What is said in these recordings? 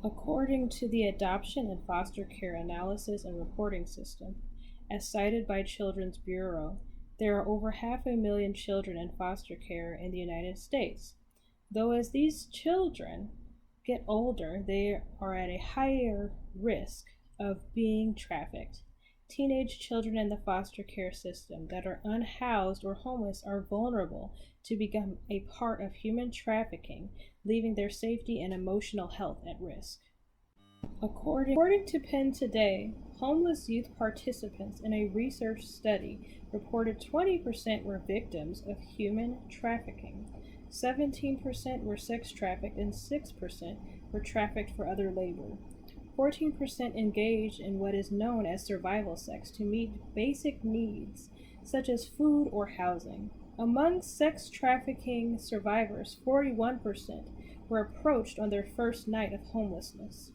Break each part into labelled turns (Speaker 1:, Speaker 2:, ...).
Speaker 1: According to the Adoption and Foster Care Analysis and Reporting System, as cited by Children's Bureau, there are over 500,000 children in foster care in the United States. Though as these children get older, they are at a higher risk of being trafficked. Teenage children in the foster care system that are unhoused or homeless are vulnerable to become a part of human trafficking, leaving their safety and emotional health at risk. According to Penn Today, homeless youth participants in a research study reported 20% were victims of human trafficking, 17% were sex trafficked, and 6% were trafficked for other labor. 14% engaged in what is known as survival sex to meet basic needs, such as food or housing. Among sex trafficking survivors, 41% were approached on their first night of homelessness.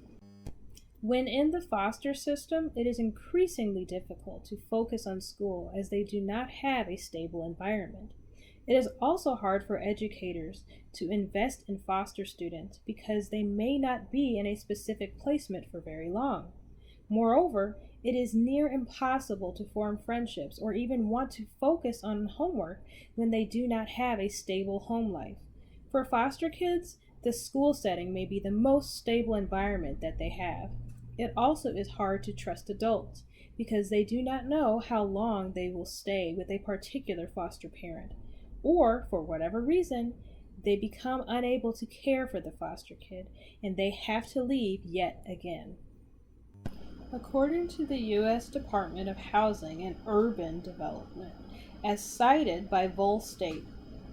Speaker 1: When in the foster system, it is increasingly difficult to focus on school as they do not have a stable environment. It is also hard for educators to invest in foster students because they may not be in a specific placement for very long. Moreover, it is near impossible to form friendships or even want to focus on homework when they do not have a stable home life. For foster kids, the school setting may be the most stable environment that they have. It also is hard to trust adults because they do not know how long they will stay with a particular foster parent, or for whatever reason, they become unable to care for the foster kid and they have to leave yet again. According to the U.S. Department of Housing and Urban Development, as cited by Volstate,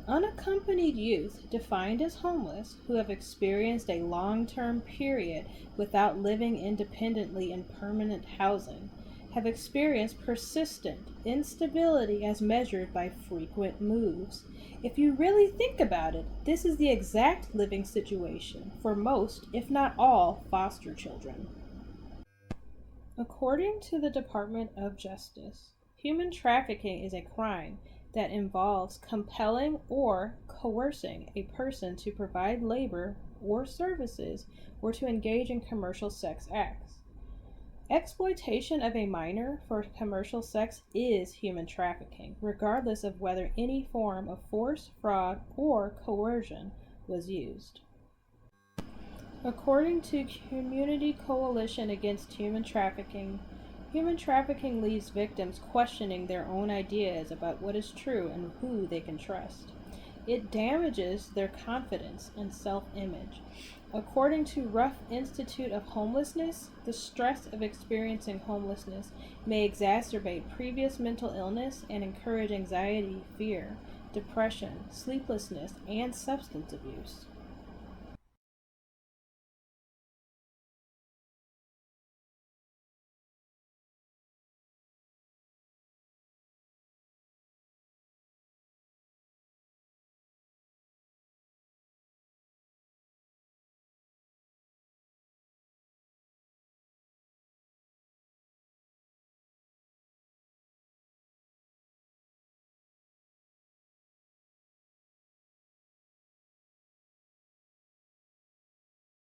Speaker 1: unaccompanied youth, defined as homeless, who have experienced a long-term period without living independently in permanent housing, have experienced persistent instability as measured by frequent moves. If you really think about it, this is the exact living situation for most, if not all, foster children. According to the Department of Justice, human trafficking is a crime that involves compelling or coercing a person to provide labor or services or to engage in commercial sex acts. Exploitation of a minor for commercial sex is human trafficking, regardless of whether any form of force, fraud, or coercion was used. According to Community Coalition Against Human Trafficking leaves victims questioning their own ideas about what is true and who they can trust. It damages their confidence and self-image. According to Rough Institute of Homelessness, the stress of experiencing homelessness may exacerbate previous mental illness and encourage anxiety, fear, depression, sleeplessness, and substance abuse.